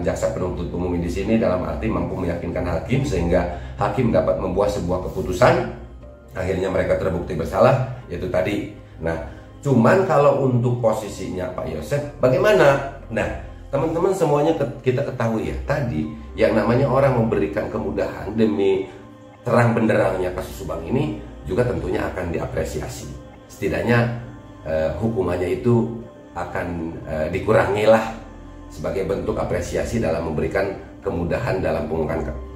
jaksa penuntut umum di sini dalam arti mampu meyakinkan hakim sehingga hakim dapat membuat sebuah keputusan, akhirnya mereka terbukti bersalah, yaitu tadi. Nah, cuman kalau untuk posisinya Pak Yosef bagaimana? Nah, teman-teman semuanya kita ketahui ya, tadi yang namanya orang memberikan kemudahan demi terang benderangnya kasus Subang ini juga tentunya akan diapresiasi. Setidaknya hukumannya itu akan dikurangi lah sebagai bentuk apresiasi dalam memberikan kemudahan dalam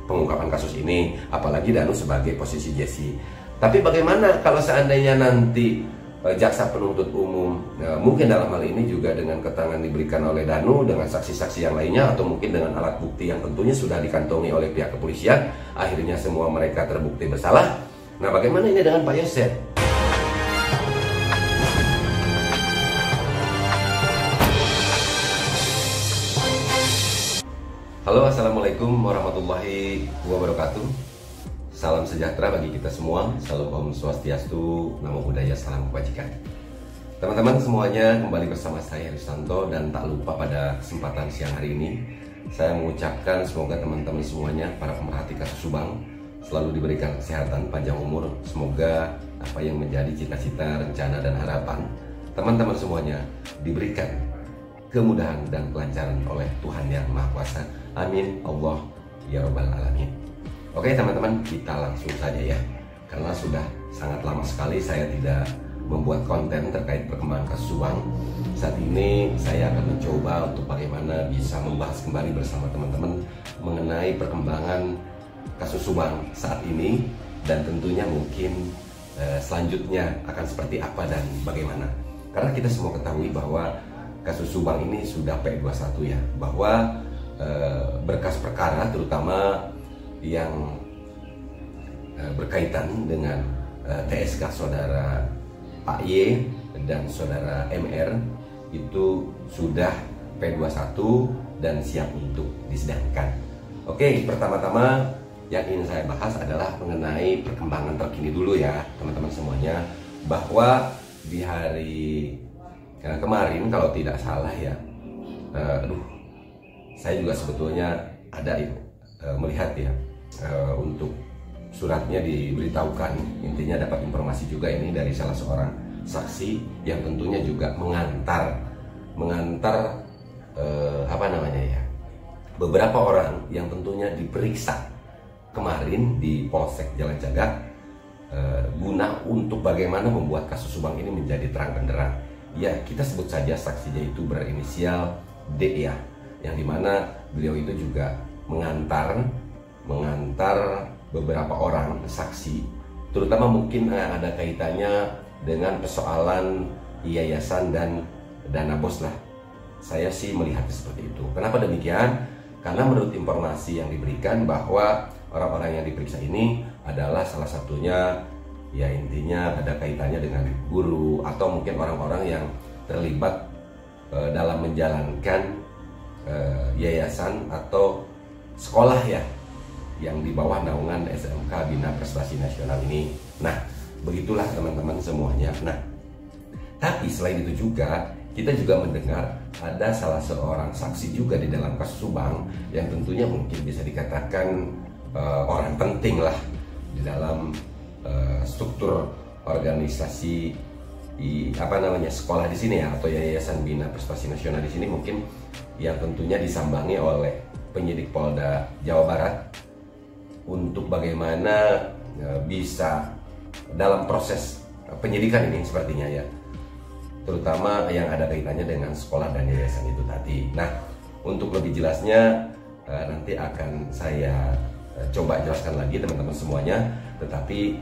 pengungkapan kasus ini, apalagi Danu sebagai posisi Jesse. Tapi bagaimana kalau seandainya nanti jaksa penuntut umum mungkin dalam hal ini juga dengan keterangan diberikan oleh Danu dengan saksi-saksi yang lainnya atau mungkin dengan alat bukti yang tentunya sudah dikantongi oleh pihak kepolisian, akhirnya semua mereka terbukti bersalah. Nah, bagaimana ini dengan Pak Yosef? Halo, assalamualaikum warahmatullahi wabarakatuh. Salam sejahtera bagi kita semua. Salam Om Swastiastu, Namo Buddhaya, salam kebajikan. Teman-teman semuanya, kembali bersama saya Risanto, dan tak lupa pada kesempatan siang hari ini saya mengucapkan semoga teman-teman semuanya, para pemerhati kasus Subang, selalu diberikan kesehatan, panjang umur. Semoga apa yang menjadi cita-cita, rencana, dan harapan teman-teman semuanya diberikan kemudahan dan kelancaran oleh Tuhan Yang Maha Kuasa. Amin, Allah ya Rabbal Alamin. Oke teman-teman, kita langsung saja ya, karena sudah sangat lama sekali saya tidak membuat konten terkait perkembangan kasus Subang. Saat ini saya akan mencoba untuk bagaimana bisa membahas kembali bersama teman-teman mengenai perkembangan kasus Subang saat ini, dan tentunya mungkin selanjutnya akan seperti apa dan bagaimana. Karena kita semua ketahui bahwa kasus Subang ini sudah P21 ya, bahwa berkas perkara terutama yang berkaitan dengan TSK saudara Pak Y dan saudara MR itu sudah P21 dan siap untuk disidangkan. Oke, pertama-tama yang ingin saya bahas adalah mengenai perkembangan terkini dulu ya teman-teman semuanya, bahwa di hari kemarin kalau tidak salah ya, saya juga sebetulnya ada melihat ya, untuk suratnya diberitahukan, intinya dapat informasi juga ini dari salah seorang saksi yang tentunya juga mengantar apa namanya ya, beberapa orang yang tentunya diperiksa kemarin di Polsek Jalan Cagak, guna untuk bagaimana membuat kasus Subang ini menjadi terang benderang. Ya, kita sebut saja saksinya itu berinisial D ya, yang dimana beliau itu juga mengantar beberapa orang saksi, terutama mungkin ada kaitannya dengan persoalan yayasan dan dana bos lah. Saya sih melihatnya seperti itu. Kenapa demikian? Karena menurut informasi yang diberikan bahwa orang-orang yang diperiksa ini adalah salah satunya ya intinya ada kaitannya dengan guru atau mungkin orang-orang yang terlibat dalam menjalankan yayasan atau sekolah ya yang di bawah naungan SMK Bina Prestasi Nasional ini. Nah, begitulah teman-teman semuanya. Nah, tapi selain itu juga kita juga mendengar ada salah seorang saksi juga di dalam kasus Subang yang tentunya mungkin bisa dikatakan orang penting lah di dalam struktur organisasi sekolah di sini ya, atau Yayasan Bina Prestasi Nasional di sini, mungkin yang tentunya disambangi oleh penyidik Polda Jawa Barat untuk bagaimana bisa dalam proses penyidikan ini sepertinya ya, terutama yang ada kaitannya dengan sekolah dan yayasan itu tadi. Nah, untuk lebih jelasnya nanti akan saya coba jelaskan lagi teman-teman semuanya, tetapi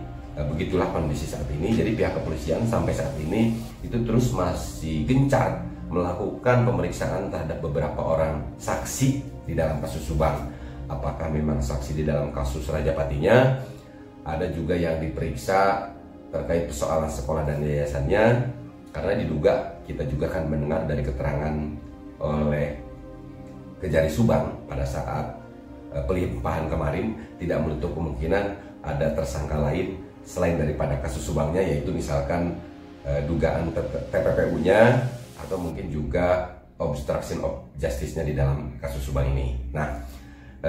begitulah kondisi saat ini. Jadi pihak kepolisian sampai saat ini itu terus masih gencar melakukan pemeriksaan terhadap beberapa orang saksi di dalam kasus Subang. Apakah memang saksi di dalam kasus Rajapatinya, ada juga yang diperiksa terkait persoalan sekolah dan yayasannya, karena diduga kita juga akan mendengar dari keterangan oleh Kejari Subang pada saat pelimpahan kemarin, tidak menutup kemungkinan ada tersangka lain selain daripada kasus Subangnya, yaitu misalkan dugaan TPPU-nya atau mungkin juga obstruction of justice-nya di dalam kasus Subang ini. Nah,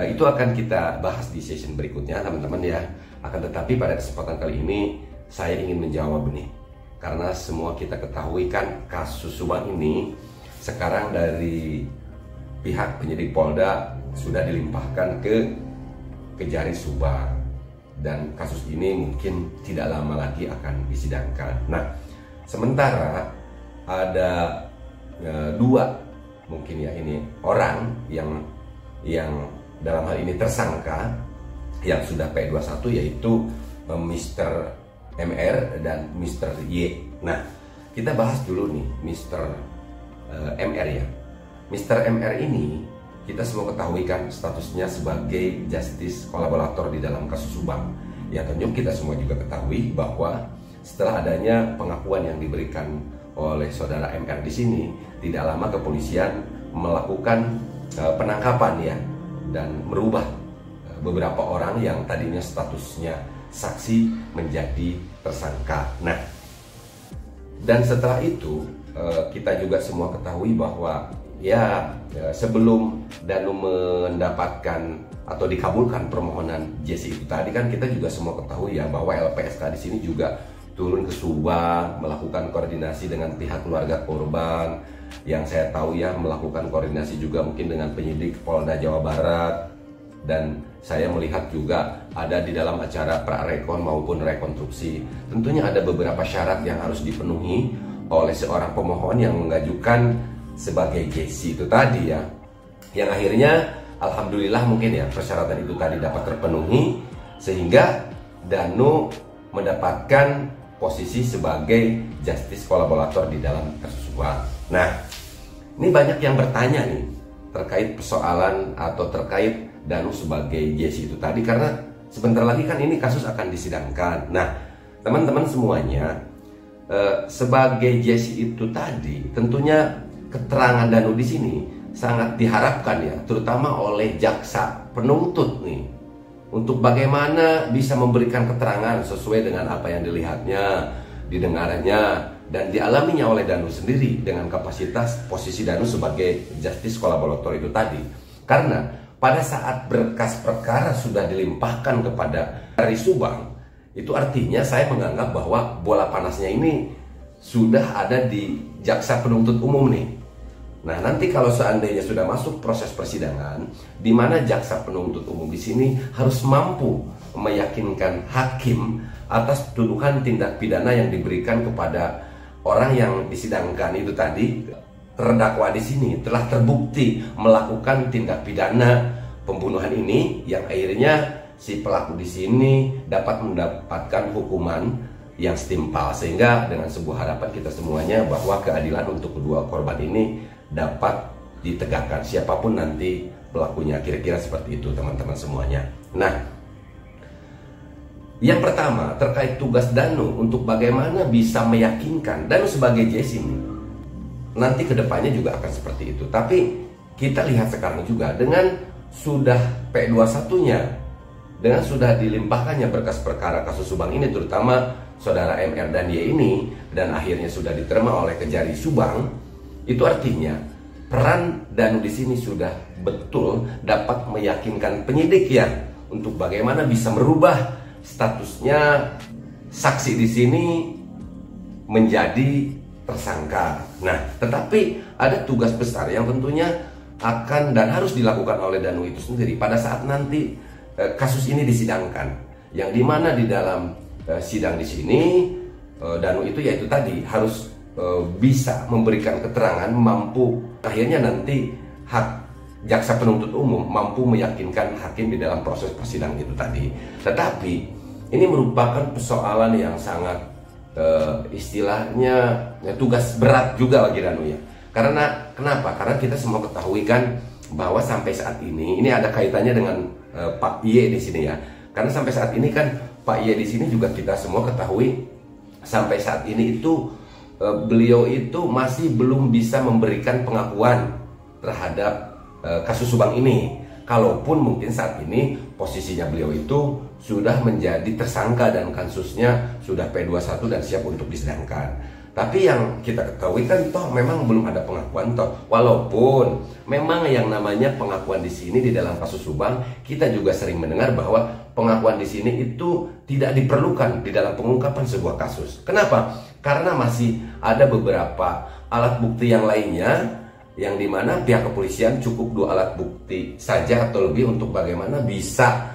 itu akan kita bahas di session berikutnya teman-teman ya. Akan tetapi pada kesempatan kali ini saya ingin menjawab nih, karena semua kita ketahui kan kasus Subang ini sekarang dari pihak penyidik Polda sudah dilimpahkan ke Kejari Subang, dan kasus ini mungkin tidak lama lagi akan disidangkan. Nah, sementara ada dua mungkin ya ini orang yang dalam hal ini tersangka yang sudah P21, yaitu Mr. MR dan Mr. Y. Nah, kita bahas dulu nih Mr. MR ya. Mr. MR ini kita semua ketahui kan statusnya sebagai justice kolaborator di dalam kasus Subang. Ya tentu kita semua juga ketahui bahwa setelah adanya pengakuan yang diberikan oleh saudara MR di sini, tidak lama kepolisian melakukan penangkapan ya, dan merubah beberapa orang yang tadinya statusnya saksi menjadi tersangka. Nah, dan setelah itu kita juga semua ketahui bahwa ya sebelum Danu mendapatkan atau dikabulkan permohonan Jesse itu tadi kan kita juga semua ketahui ya bahwa LPSK di sini juga turun ke Subang melakukan koordinasi dengan pihak keluarga korban, yang saya tahu ya melakukan koordinasi juga mungkin dengan penyidik Polda Jawa Barat, dan saya melihat juga ada di dalam acara prarekon maupun rekonstruksi tentunya ada beberapa syarat yang harus dipenuhi oleh seorang pemohon yang mengajukan sebagai Jesse itu tadi ya, yang akhirnya alhamdulillah mungkin ya persyaratan itu tadi dapat terpenuhi sehingga Danu mendapatkan posisi sebagai justice kolaborator di dalam kasus Subang. Nah, ini banyak yang bertanya nih terkait persoalan atau terkait Danu sebagai Jesse itu tadi, karena sebentar lagi kan ini kasus akan disidangkan. Nah, teman-teman semuanya, sebagai Jesse itu tadi tentunya keterangan Danu di sini sangat diharapkan ya, terutama oleh jaksa penuntut nih, untuk bagaimana bisa memberikan keterangan sesuai dengan apa yang dilihatnya, didengarnya, dan dialaminya oleh Danu sendiri dengan kapasitas posisi Danu sebagai justice kolaborator itu tadi. Karena pada saat berkas perkara sudah dilimpahkan kepada Kejari Subang, itu artinya saya menganggap bahwa bola panasnya ini sudah ada di jaksa penuntut umum nih. Nah, nanti kalau seandainya sudah masuk proses persidangan, di mana jaksa penuntut umum di sini harus mampu meyakinkan hakim atas tuduhan tindak pidana yang diberikan kepada orang yang disidangkan itu tadi. Terdakwa di sini telah terbukti melakukan tindak pidana pembunuhan ini, yang akhirnya si pelaku di sini dapat mendapatkan hukuman yang setimpal, sehingga dengan sebuah harapan kita semuanya bahwa keadilan untuk kedua korban ini dapat ditegakkan siapapun nanti pelakunya. Kira-kira seperti itu teman-teman semuanya. Nah, yang pertama terkait tugas Danu untuk bagaimana bisa meyakinkan Danu sebagai Jesse ini. Nanti kedepannya juga akan seperti itu. Tapi kita lihat sekarang juga dengan sudah P21-nya, dengan sudah dilimpahkannya berkas perkara kasus Subang ini, terutama saudara MR dan Y ini, dan akhirnya sudah diterima oleh Kejari Subang, itu artinya peran Danu di sini sudah betul dapat meyakinkan penyidik ya untuk bagaimana bisa merubah statusnya saksi di sini menjadi tersangka. Nah, tetapi ada tugas besar yang tentunya akan dan harus dilakukan oleh Danu itu sendiri pada saat nanti kasus ini disidangkan, yang dimana di dalam sidang di sini Danu itu yaitu tadi harus bisa memberikan keterangan, mampu akhirnya nanti hak jaksa penuntut umum mampu meyakinkan hakim di dalam proses persidangan itu tadi. Tetapi ini merupakan persoalan yang sangat istilahnya ya, tugas berat juga bagi Danu ya. Karena kenapa? Karena kita semua ketahui kan bahwa sampai saat ini ada kaitannya dengan Pak Y di sini ya. Karena sampai saat ini kan Pak Y di sini juga kita semua ketahui sampai saat ini itu beliau itu masih belum bisa memberikan pengakuan terhadap kasus Subang ini. Kalaupun mungkin saat ini posisinya beliau itu sudah menjadi tersangka dan kasusnya sudah P21 dan siap untuk disidangkan. Tapi yang kita ketahui kan toh memang belum ada pengakuan toh. Walaupun memang yang namanya pengakuan di sini di dalam kasus Subang, kita juga sering mendengar bahwa pengakuan di sini itu tidak diperlukan di dalam pengungkapan sebuah kasus. Kenapa? Karena masih ada beberapa alat bukti yang lainnya, yang dimana pihak kepolisian cukup 2 alat bukti saja atau lebih untuk bagaimana bisa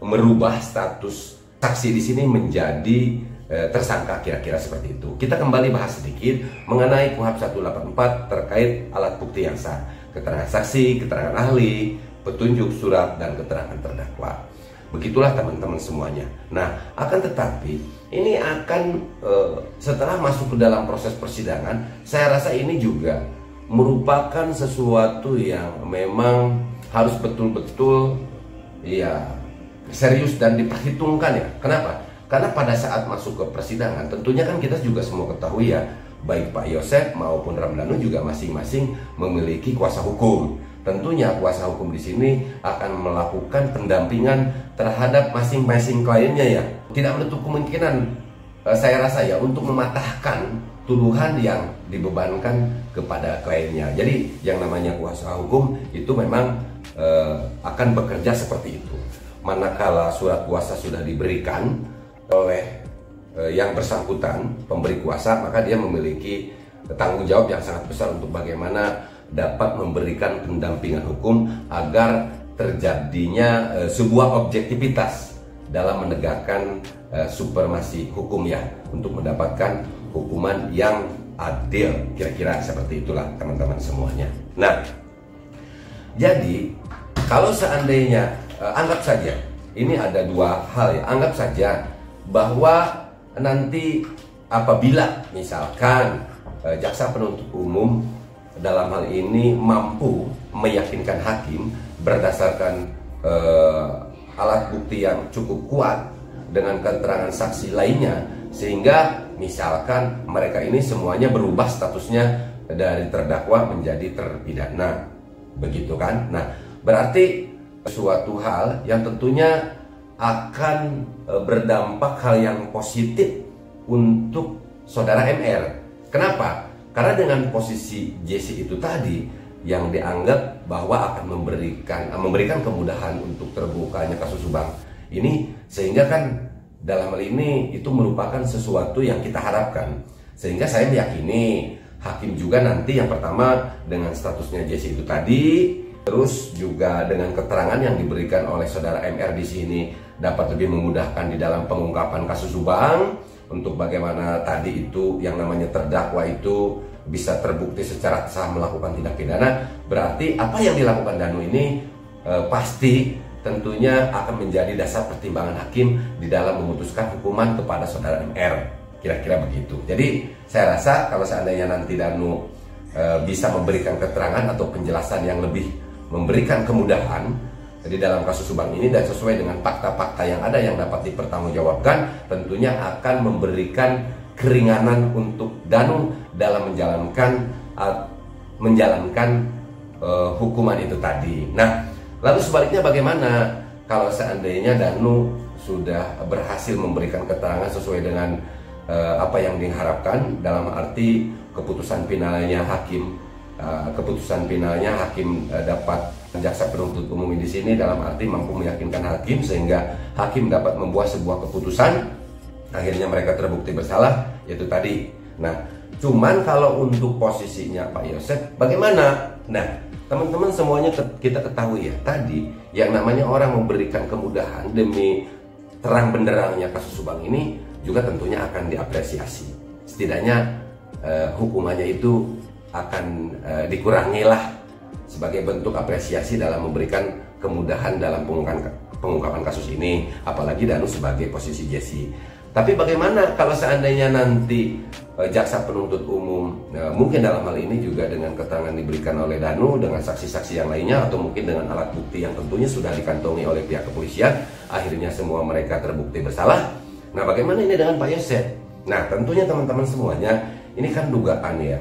merubah status saksi di sini menjadi tersangka, kira-kira seperti itu. Kita kembali bahas sedikit mengenai KUHP 184 terkait alat bukti yang sah, keterangan saksi, keterangan ahli, petunjuk surat, dan keterangan terdakwa. Begitulah teman-teman semuanya. Nah, akan tetapi ini akan setelah masuk ke dalam proses persidangan, saya rasa ini juga merupakan sesuatu yang memang harus betul-betul ya serius dan diperhitungkan ya. Kenapa? Karena pada saat masuk ke persidangan, tentunya kan kita juga semua ketahui ya, baik Pak Yosef maupun Ramdhanu juga masing-masing memiliki kuasa hukum. Tentunya kuasa hukum di sini akan melakukan pendampingan terhadap masing-masing kliennya ya. Tidak menutup kemungkinan saya rasa ya untuk mematahkan tuduhan yang dibebankan kepada kliennya. Jadi yang namanya kuasa hukum itu memang akan bekerja seperti itu. Manakala surat kuasa sudah diberikan oleh yang bersangkutan, pemberi kuasa, maka dia memiliki tanggung jawab yang sangat besar untuk bagaimana dapat memberikan pendampingan hukum agar terjadinya sebuah objektivitas dalam menegakkan supremasi hukum ya, untuk mendapatkan hukuman yang adil, kira-kira seperti itulah teman-teman semuanya. Nah, jadi kalau seandainya anggap saja ini ada 2 hal ya, anggap saja bahwa nanti apabila misalkan jaksa penuntut umum dalam hal ini mampu meyakinkan hakim berdasarkan alat bukti yang cukup kuat dengan keterangan saksi lainnya, sehingga misalkan mereka ini semuanya berubah statusnya dari terdakwa menjadi terpidana, begitu kan? Nah, berarti suatu hal yang tentunya akan berdampak hal yang positif untuk saudara MR. Kenapa? Karena dengan posisi JC itu tadi yang dianggap bahwa akan memberikan kemudahan untuk terbukanya kasus Subang ini, sehingga kan dalam hal ini itu merupakan sesuatu yang kita harapkan. Sehingga saya meyakini hakim juga nanti yang pertama dengan statusnya JC itu tadi, terus juga dengan keterangan yang diberikan oleh saudara MR di sini dapat lebih memudahkan di dalam pengungkapan kasus Subang, untuk bagaimana tadi itu yang namanya terdakwa itu bisa terbukti secara sah melakukan tindak pidana. Berarti apa yang dilakukan Danu ini pasti tentunya akan menjadi dasar pertimbangan hakim di dalam memutuskan hukuman kepada saudara MR, kira-kira begitu. Jadi saya rasa kalau seandainya nanti Danu bisa memberikan keterangan atau penjelasan yang lebih memberikan kemudahan di dalam kasus Subang ini dan sesuai dengan fakta-fakta yang ada yang dapat dipertanggungjawabkan, tentunya akan memberikan keringanan untuk Danu dalam menjalankan hukuman itu tadi. Nah, lalu sebaliknya bagaimana kalau seandainya Danu sudah berhasil memberikan keterangan sesuai dengan apa yang diharapkan, dalam arti keputusan finalnya hakim dapat, jaksa penuntut umum di sini dalam arti mampu meyakinkan hakim sehingga hakim dapat membuat sebuah keputusan, akhirnya mereka terbukti bersalah, yaitu tadi. Nah, cuman kalau untuk posisinya Pak Yosef bagaimana? Nah, teman-teman semuanya kita ketahui ya, tadi yang namanya orang memberikan kemudahan demi terang benderangnya kasus Subang ini juga tentunya akan diapresiasi. Setidaknya hukumannya itu akan dikurangi lah sebagai bentuk apresiasi dalam memberikan kemudahan dalam pengungkapan kasus ini, apalagi Danu sebagai posisi JC. Tapi bagaimana kalau seandainya nanti jaksa penuntut umum mungkin dalam hal ini juga dengan keterangan diberikan oleh Danu dengan saksi-saksi yang lainnya, atau mungkin dengan alat bukti yang tentunya sudah dikantongi oleh pihak kepolisian, akhirnya semua mereka terbukti bersalah. Nah, bagaimana ini dengan Pak Yosef? Nah, tentunya teman-teman semuanya, ini kan dugaan ya.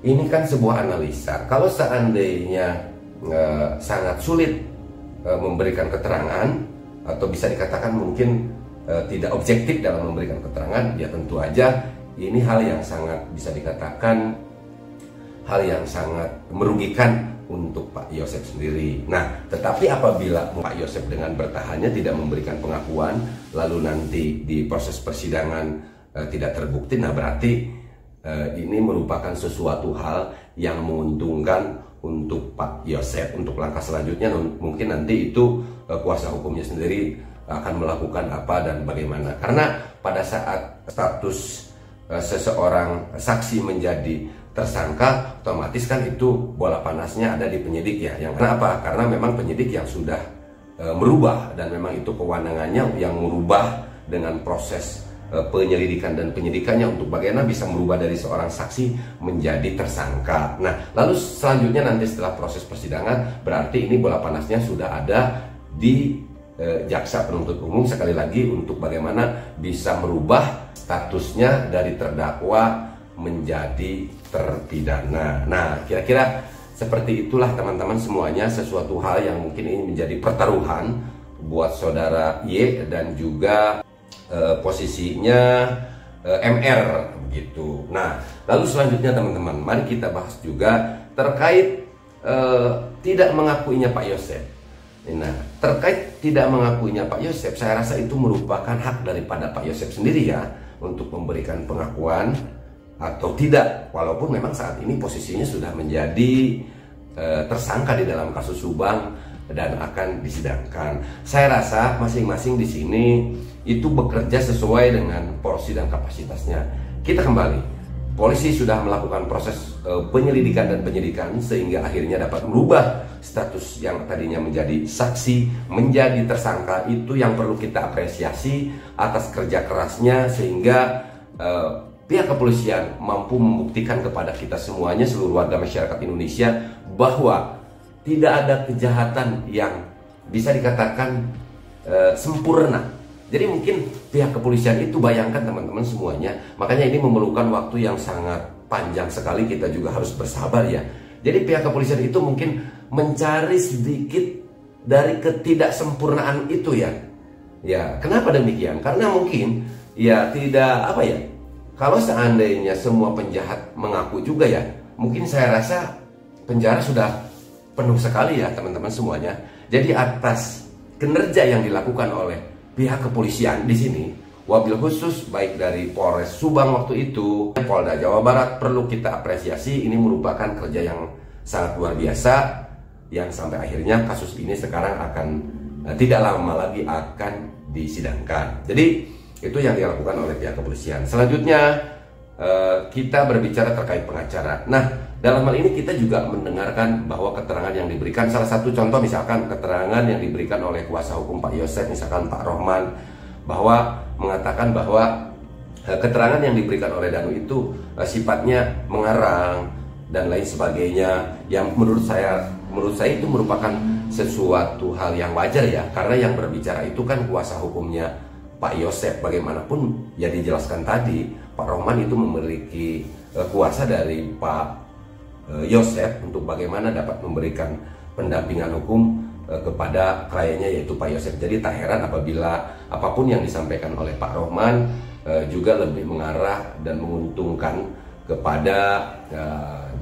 Ini kan sebuah analisa. Kalau seandainya sangat sulit memberikan keterangan, atau bisa dikatakan mungkin tidak objektif dalam memberikan keterangan, ya tentu aja ini hal yang sangat bisa dikatakan hal yang sangat merugikan untuk Pak Yosep sendiri. Nah, tetapi apabila Pak Yosep dengan bertahannya tidak memberikan pengakuan, lalu nanti di proses persidangan tidak terbukti, nah berarti ini merupakan sesuatu hal yang menguntungkan untuk Pak Yosep. Untuk langkah selanjutnya mungkin nanti itu kuasa hukumnya sendiri akan melakukan apa dan bagaimana. Karena pada saat status seseorang saksi menjadi tersangka, otomatis kan itu bola panasnya ada di penyidik ya. Yang kenapa? Karena memang penyidik yang sudah merubah, dan memang itu kewenangannya yang merubah dengan proses penyelidikan dan penyidikannya untuk bagaimana bisa merubah dari seorang saksi menjadi tersangka. Nah, lalu selanjutnya nanti setelah proses persidangan, berarti ini bola panasnya sudah ada di jaksa penuntut umum sekali lagi untuk bagaimana bisa merubah statusnya dari terdakwa menjadi terpidana. Nah, kira-kira seperti itulah teman-teman semuanya, sesuatu hal yang mungkin ini menjadi pertaruhan buat saudara Y dan juga posisinya MR begitu. Nah, lalu selanjutnya teman-teman, mari kita bahas juga terkait tidak mengakuinya Pak Yosep. Nah, terkait tidak mengakuinya Pak Yosep, saya rasa itu merupakan hak daripada Pak Yosep sendiri ya untuk memberikan pengakuan atau tidak, walaupun memang saat ini posisinya sudah menjadi tersangka di dalam kasus Subang dan akan disidangkan. Saya rasa masing-masing di sini itu bekerja sesuai dengan porsi dan kapasitasnya. Kita kembali, polisi sudah melakukan proses penyelidikan dan penyidikan sehingga akhirnya dapat merubah status yang tadinya menjadi saksi menjadi tersangka. Itu yang perlu kita apresiasi atas kerja kerasnya, sehingga pihak kepolisian mampu membuktikan kepada kita semuanya, seluruh warga masyarakat Indonesia, bahwa tidak ada kejahatan yang bisa dikatakan sempurna. Jadi mungkin pihak kepolisian itu, bayangkan teman-teman semuanya, makanya ini memerlukan waktu yang sangat panjang sekali, kita juga harus bersabar ya. Jadi pihak kepolisian itu mungkin mencari sedikit dari ketidaksempurnaan itu ya. Ya, kenapa demikian? Karena mungkin ya tidak apa ya, kalau seandainya semua penjahat mengaku juga ya, mungkin saya rasa penjara sudah penuh sekali ya teman-teman semuanya. Jadi atas kinerja yang dilakukan oleh pihak kepolisian di sini, wabil khusus baik dari Polres Subang waktu itu, Polda Jawa Barat, perlu kita apresiasi. Ini merupakan kerja yang sangat luar biasa, yang sampai akhirnya kasus ini sekarang akan tidak lama lagi akan disidangkan. Jadi itu yang dilakukan oleh pihak kepolisian. Selanjutnya kita berbicara terkait pengacara. Nah, dalam hal ini kita juga mendengarkan bahwa keterangan yang diberikan, salah satu contoh misalkan keterangan yang diberikan oleh kuasa hukum Pak Yosep, misalkan Pak Rohman, bahwa mengatakan bahwa keterangan yang diberikan oleh Danu itu sifatnya mengarang dan lain sebagainya, yang menurut saya itu merupakan sesuatu hal yang wajar ya, karena yang berbicara itu kan kuasa hukumnya Pak Yosep. Bagaimanapun ya dijelaskan tadi, Pak Rohman itu memiliki kuasa dari Pak Yosep untuk bagaimana dapat memberikan pendampingan hukum kepada kliennya, yaitu Pak Yosep. Jadi tak heran apabila apapun yang disampaikan oleh Pak Rohman juga lebih mengarah dan menguntungkan kepada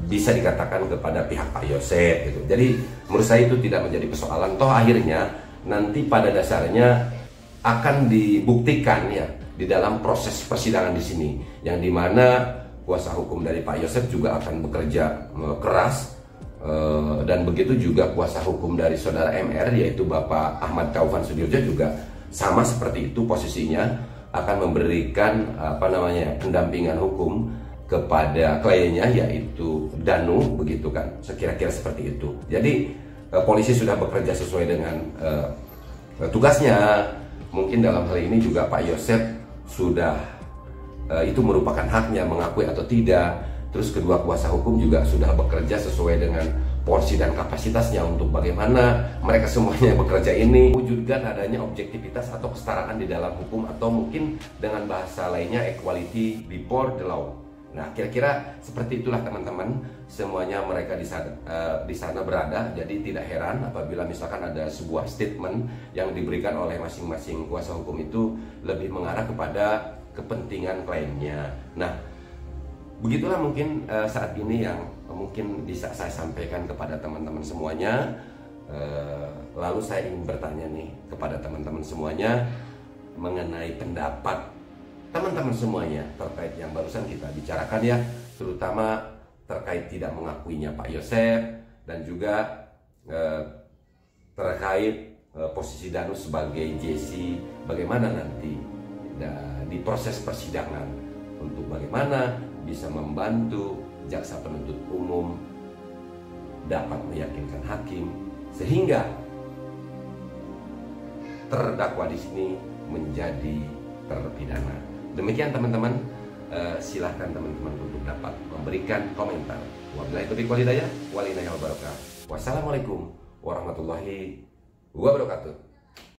bisa dikatakan kepada pihak Pak Yosep gitu. Jadi menurut saya itu tidak menjadi persoalan. Toh akhirnya nanti pada dasarnya akan dibuktikan ya di dalam proses persidangan di sini, yang dimana kuasa hukum dari Pak Yosep juga akan bekerja keras, dan begitu juga kuasa hukum dari saudara MR, yaitu Bapak Ahmad Taufan Sudirjo, juga sama seperti itu posisinya, akan memberikan pendampingan hukum kepada kliennya, yaitu Danu, begitu kan, sekira-kira seperti itu. Jadi polisi sudah bekerja sesuai dengan tugasnya. Mungkin dalam hal ini juga Pak Yosep sudah itu merupakan haknya mengakui atau tidak. Terus kedua kuasa hukum juga sudah bekerja sesuai dengan porsi dan kapasitasnya untuk bagaimana mereka semuanya bekerja ini wujudkan adanya objektivitas atau kesetaraan di dalam hukum, atau mungkin dengan bahasa lainnya equality before the law. Nah, kira-kira seperti itulah teman-teman, semuanya mereka di sana berada. Jadi tidak heran apabila misalkan ada sebuah statement yang diberikan oleh masing-masing kuasa hukum itu lebih mengarah kepada kepentingan kliennya. Nah, begitulah mungkin saat ini yang mungkin bisa saya sampaikan kepada teman-teman semuanya. Lalu saya ingin bertanya nih kepada teman-teman semuanya mengenai pendapat teman-teman semuanya terkait yang barusan kita bicarakan ya, terutama terkait tidak mengakuinya Pak Yosef dan juga terkait posisi Danus sebagai JC, bagaimana nanti di proses persidangan untuk bagaimana bisa membantu jaksa penuntut umum dapat meyakinkan hakim sehingga terdakwa di sini menjadi terpidana. Demikian teman-teman, silahkan teman-teman untuk dapat memberikan komentar. Wabillahi taufiq wal hidayah, wal inayah wal barakatuh. Wassalamualaikum warahmatullahi wabarakatuh.